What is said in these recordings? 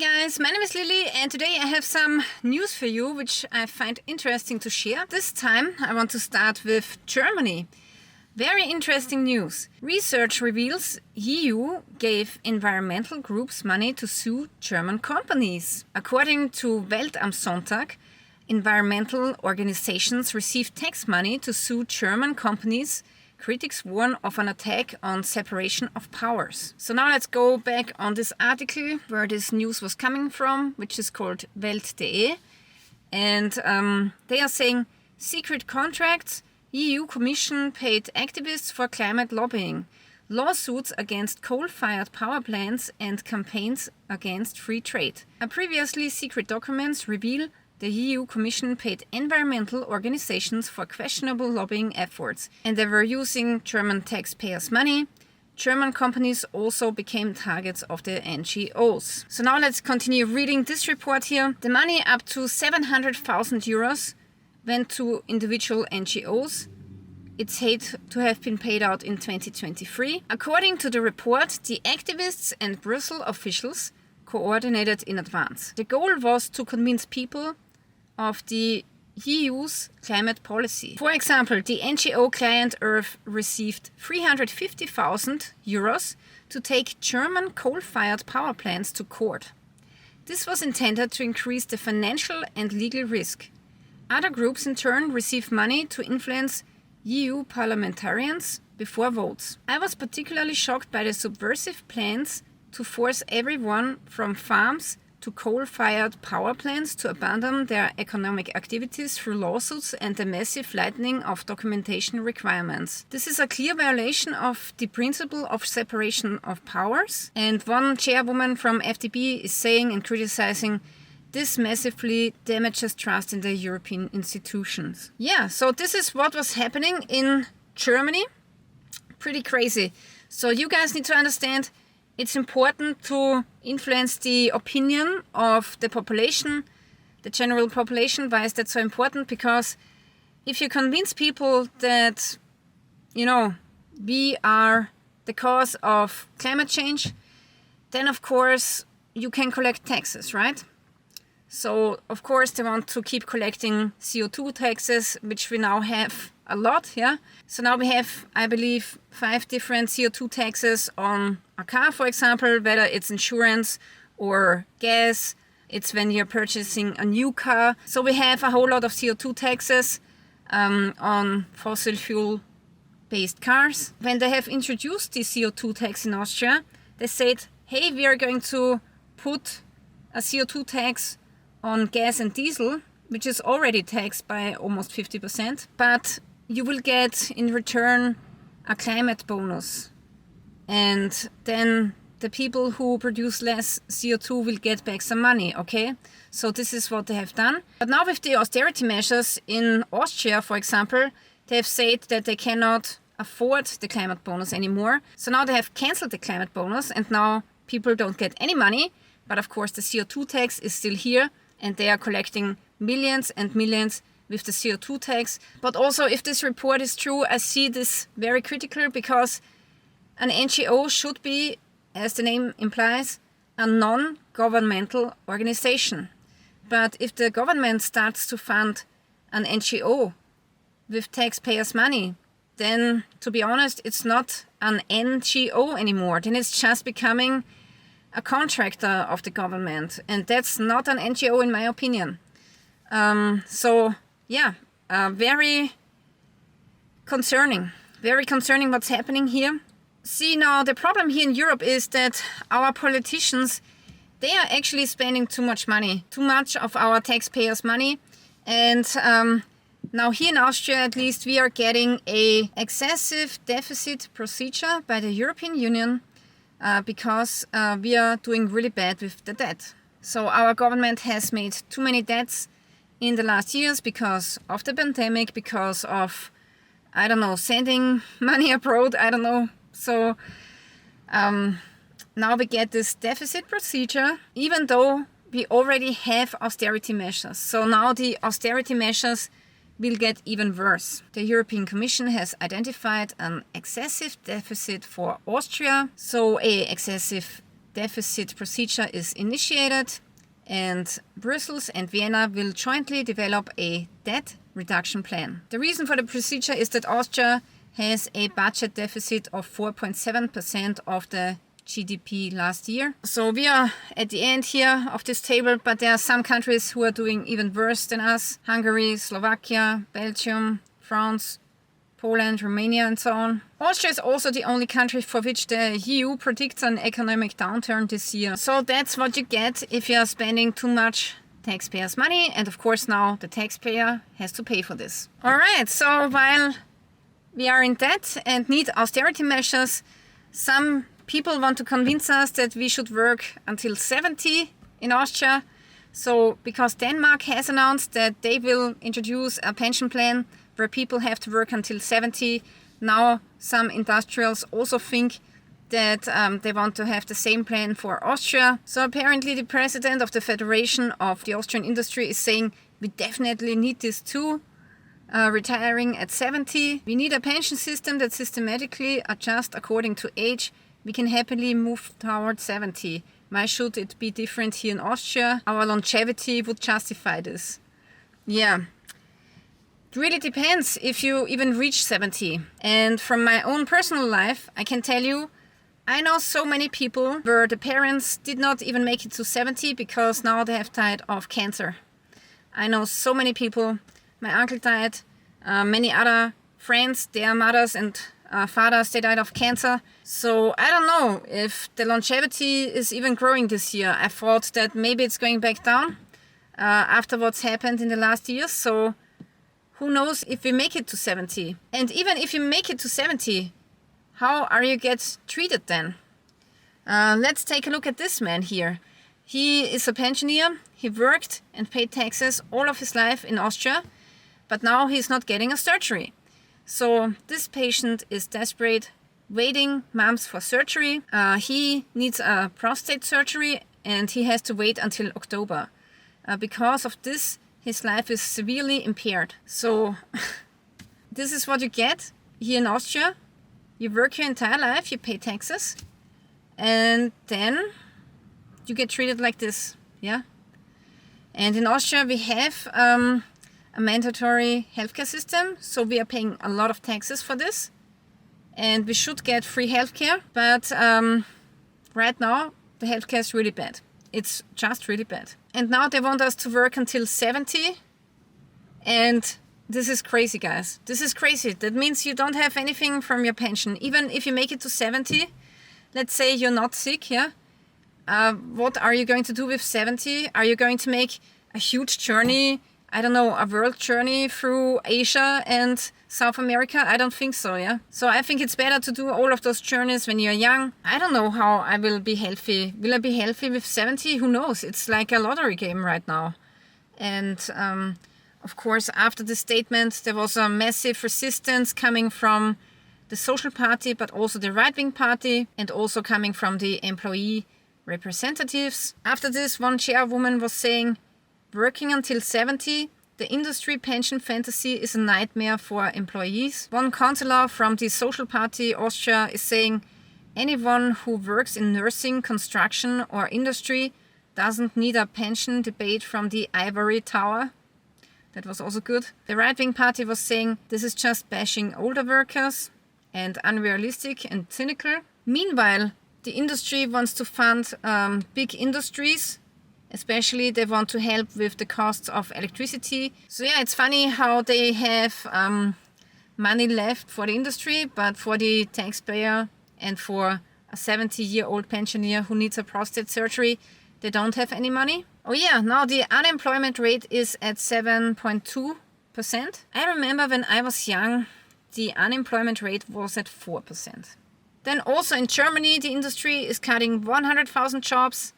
guys, my name is Lily and today I have some news for you which I find interesting to share. This time I want to start with Germany. Very interesting news. Research reveals EU gave environmental groups money to sue German companies. According to Welt am Sonntag, environmental organizations received tax money to sue German companies. Critics warn of an attack on separation of powers. So now let's go back on this article where this news was coming from, which is called Welt.de. And they are saying secret contracts, EU Commission paid activists for climate lobbying, lawsuits against coal-fired power plants and campaigns against free trade. Previously, secret documents reveal the EU Commission paid environmental organizations for questionable lobbying efforts, and they were using German taxpayers' money. German companies also became targets of the NGOs. So now let's continue reading this report here. The money up to 700,000 euros went to individual NGOs. It's said to have been paid out in 2023. According to the report, the activists and Brussels officials coordinated in advance. The goal was to convince people of the EU's climate policy. For example, the NGO Client Earth received 350,000 euros to take German coal-fired power plants to court. This was intended to increase the financial and legal risk. Other groups in turn received money to influence EU parliamentarians before votes. I was particularly shocked by the subversive plans to force everyone from farms to coal-fired power plants to abandon their economic activities through lawsuits and the massive lightening of documentation requirements. This is a clear violation of the principle of separation of powers, and one chairwoman from FDP is saying and criticizing this massively damages trust in the European institutions. Yeah, so this is what was happening in Germany. Pretty crazy. So you guys need to understand it's important to influence the opinion of the population, the general population. Why is that so important? Because if you convince people that, we are the cause of climate change, then of course you can collect taxes, right? So of course they want to keep collecting CO2 taxes, which we now have a lot, yeah? So now we have, I believe, 5 different CO2 taxes on a car, for example, whether it's insurance or gas. It's when you're purchasing a new car. So we have a whole lot of CO2 taxes on fossil fuel-based cars. When they have introduced the CO2 tax in Austria, they said, hey, we are going to put a CO2 tax on gas and diesel, which is already taxed by almost 50%, but you will get in return a climate bonus. And then the people who produce less CO2 will get back some money, okay? So this is what they have done. But now with the austerity measures in Austria, for example, they have said that they cannot afford the climate bonus anymore. So now they have cancelled the climate bonus and now people don't get any money. But of course the CO2 tax is still here and they are collecting millions and millions with the CO2 tax. But also, if this report is true, I see this very critical because an NGO should be, as the name implies, a non-governmental organization. But if the government starts to fund an NGO with taxpayers' money, then, to be honest, it's not an NGO anymore. Then it's just becoming a contractor of the government. And that's not an NGO in my opinion. Very concerning what's happening here. See, now the problem here in Europe is that our politicians, they are actually spending too much money, too much of our taxpayers' money. And now here in Austria, at least, we are getting a excessive deficit procedure by the European Union because we are doing really bad with the debt. So our government has made too many debts in the last years because of the pandemic, because of, sending money abroad, So now we get this deficit procedure, even though we already have austerity measures. So now the austerity measures will get even worse. The European Commission has identified an excessive deficit for Austria. So an excessive deficit procedure is initiated, and Brussels and Vienna will jointly develop a debt reduction plan. The reason for the procedure is that Austria has a budget deficit of 4.7% of the GDP last year. So we are at the end here of this table, but there are some countries who are doing even worse than us. Hungary, Slovakia, Belgium, France, Poland, Romania and so on. Austria is also the only country for which the EU predicts an economic downturn this year. So that's what you get if you are spending too much taxpayers' money, and of course now the taxpayer has to pay for this. Alright, so while we are in debt and need austerity measures, some people want to convince us that we should work until 70 in Austria. So because Denmark has announced that they will introduce a pension plan where people have to work until 70, now some industrials also think that they want to have the same plan for Austria. So apparently the president of the Federation of the Austrian Industry is saying we definitely need this too. Retiring at 70. We need a pension system that systematically adjusts according to age. We can happily move towards 70. Why should it be different here in Austria? Our longevity would justify this. Yeah. It really depends if you even reach 70. And from my own personal life, I can tell you, I know so many people where the parents did not even make it to 70 because now they have died of cancer. I know so many people. My uncle died, many other friends, their mothers and fathers, they died of cancer. So I don't know if the longevity is even growing this year. I thought that maybe it's going back down after what's happened in the last years. So who knows if we make it to 70? And even if you make it to 70, how are you get treated then? Let's take a look at this man here. He is a pensioner. He worked and paid taxes all of his life in Austria, but now he's not getting a surgery. So this patient is desperate, waiting months for surgery. He needs a prostate surgery and he has to wait until October. Because of this, his life is severely impaired. So this is what you get here in Austria. You work your entire life, you pay taxes, and then you get treated like this, yeah? And in Austria we have a mandatory healthcare system, so we are paying a lot of taxes for this. And we should get free healthcare, but right now the healthcare is really bad. It's just really bad. And now they want us to work until 70, and this is crazy, guys. This is crazy. That means you don't have anything from your pension. Even if you make it to 70, let's say you're not sick, yeah? What are you going to do with 70? Are you going to make a huge journey, I don't know, a world journey through Asia and South America? I don't think so, yeah? So I think it's better to do all of those journeys when you're young. I don't know how I will be healthy. Will I be healthy with 70? Who knows? It's like a lottery game right now. And of course, after the statement, there was a massive resistance coming from the Social Party, but also the right-wing party, and also coming from the employee representatives. After this, one chairwoman was saying, working until 70, the industry pension fantasy is a nightmare for employees. One councillor from the Social Party Austria is saying, anyone who works in nursing, construction or industry doesn't need a pension debate from the ivory tower. That was also good. The right-wing party was saying, this is just bashing older workers and unrealistic and cynical. Meanwhile, the industry wants to fund big industries. Especially they want to help with the costs of electricity. So yeah, it's funny how they have money left for the industry, but for the taxpayer and for a 70-year-old pensioner who needs a prostate surgery, they don't have any money. Oh yeah, now the unemployment rate is at 7.2%. I remember when I was young, the unemployment rate was at 4%. Then also in Germany, the industry is cutting 100,000 jobs,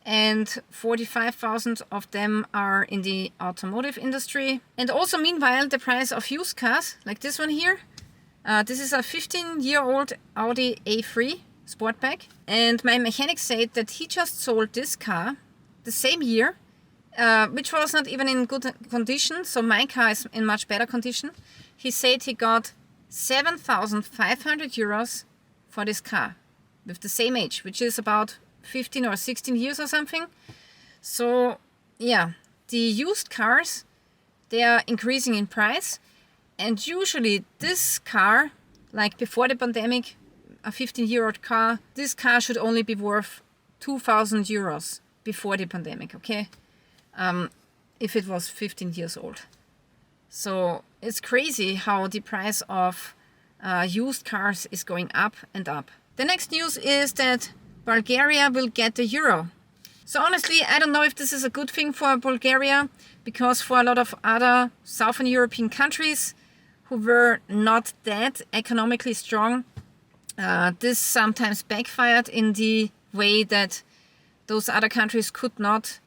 and 45,000 of them are in the automotive industry. And also meanwhile, the price of used cars, like this one here, this is a 15-year-old Audi A3 Sportback. And my mechanic said that he just sold this car the same year, which was not even in good condition. So my car is in much better condition. He said he got 7,500 euros for this car with the same age, which is about 15 or 16 years or something. So yeah, the used cars, they are increasing in price. And usually this car, like before the pandemic, a 15-year-old car, this car should only be worth 2,000 euros before the pandemic, okay? If it was 15 years old. So it's crazy how the price of used cars is going up and up. The next news is that Bulgaria will get the euro. So honestly, I don't know if this is a good thing for Bulgaria, because for a lot of other Southern European countries who were not that economically strong, this sometimes backfired in the way that those other countries could not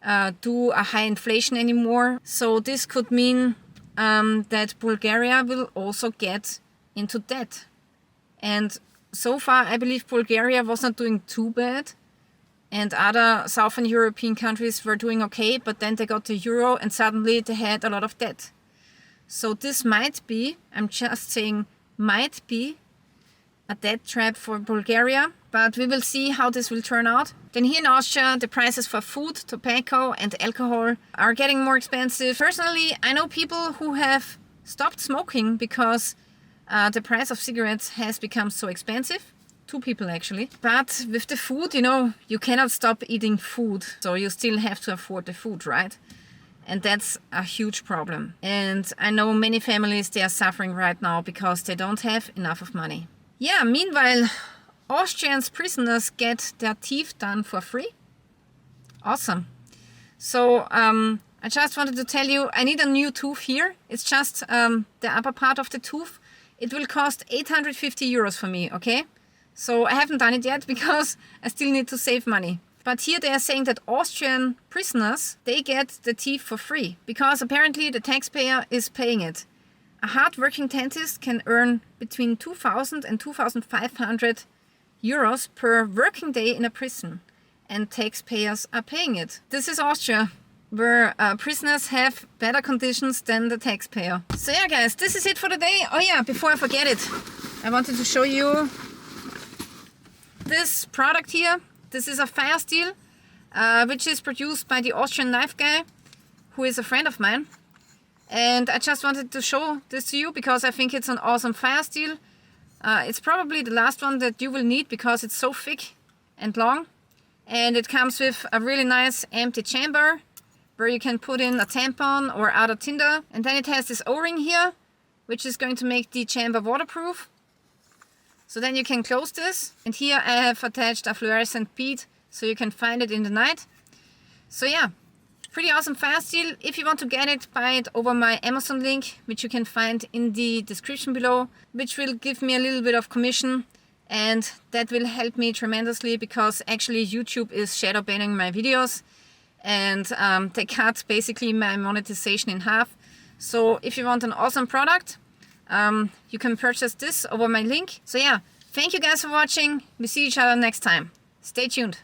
do a high inflation anymore. So this could mean that Bulgaria will also get into debt. And so far, I believe Bulgaria was not doing too bad. And other Southern European countries were doing okay, but then they got the euro and suddenly they had a lot of debt. So this might be, I'm just saying, might be a debt trap for Bulgaria, but we will see how this will turn out. Then here in Austria, the prices for food, tobacco and alcohol are getting more expensive. Personally, I know people who have stopped smoking because the price of cigarettes has become so expensive. 2 people actually. But with the food, you know, you cannot stop eating food. So you still have to afford the food, right? And that's a huge problem. And I know many families, they are suffering right now because they don't have enough of money. Yeah, meanwhile, Austrian prisoners get their teeth done for free. Awesome. So I just wanted to tell you, I need a new tooth here. It's just the upper part of the tooth. It will cost 850 euros for me, okay? So I haven't done it yet because I still need to save money. But here they are saying that Austrian prisoners, they get the teeth for free because apparently the taxpayer is paying it. A hard-working dentist can earn between 2,000 and 2,500 euros per working day in a prison, and taxpayers are paying it. This is Austria, where prisoners have better conditions than the taxpayer. So yeah guys, this is it for today. Oh yeah, before I forget it, I wanted to show you this product here. This is a fire steel, which is produced by the Austrian knife guy, who is a friend of mine. And I just wanted to show this to you because I think it's an awesome fire steel. It's probably the last one that you will need because it's so thick and long. And it comes with a really nice empty chamber where you can put in a tampon or other tinder. And then it has this O-ring here, which is going to make the chamber waterproof. So then you can close this. And here I have attached a fluorescent bead so you can find it in the night. So yeah, pretty awesome fire steel. If you want to get it, buy it over my Amazon link, which you can find in the description below, which will give me a little bit of commission. And that will help me tremendously because actually YouTube is shadow banning my videos. And they cut basically my monetization in half. So if you want an awesome product, you can purchase this over my link. So yeah, thank you guys for watching. We see each other next time. Stay tuned.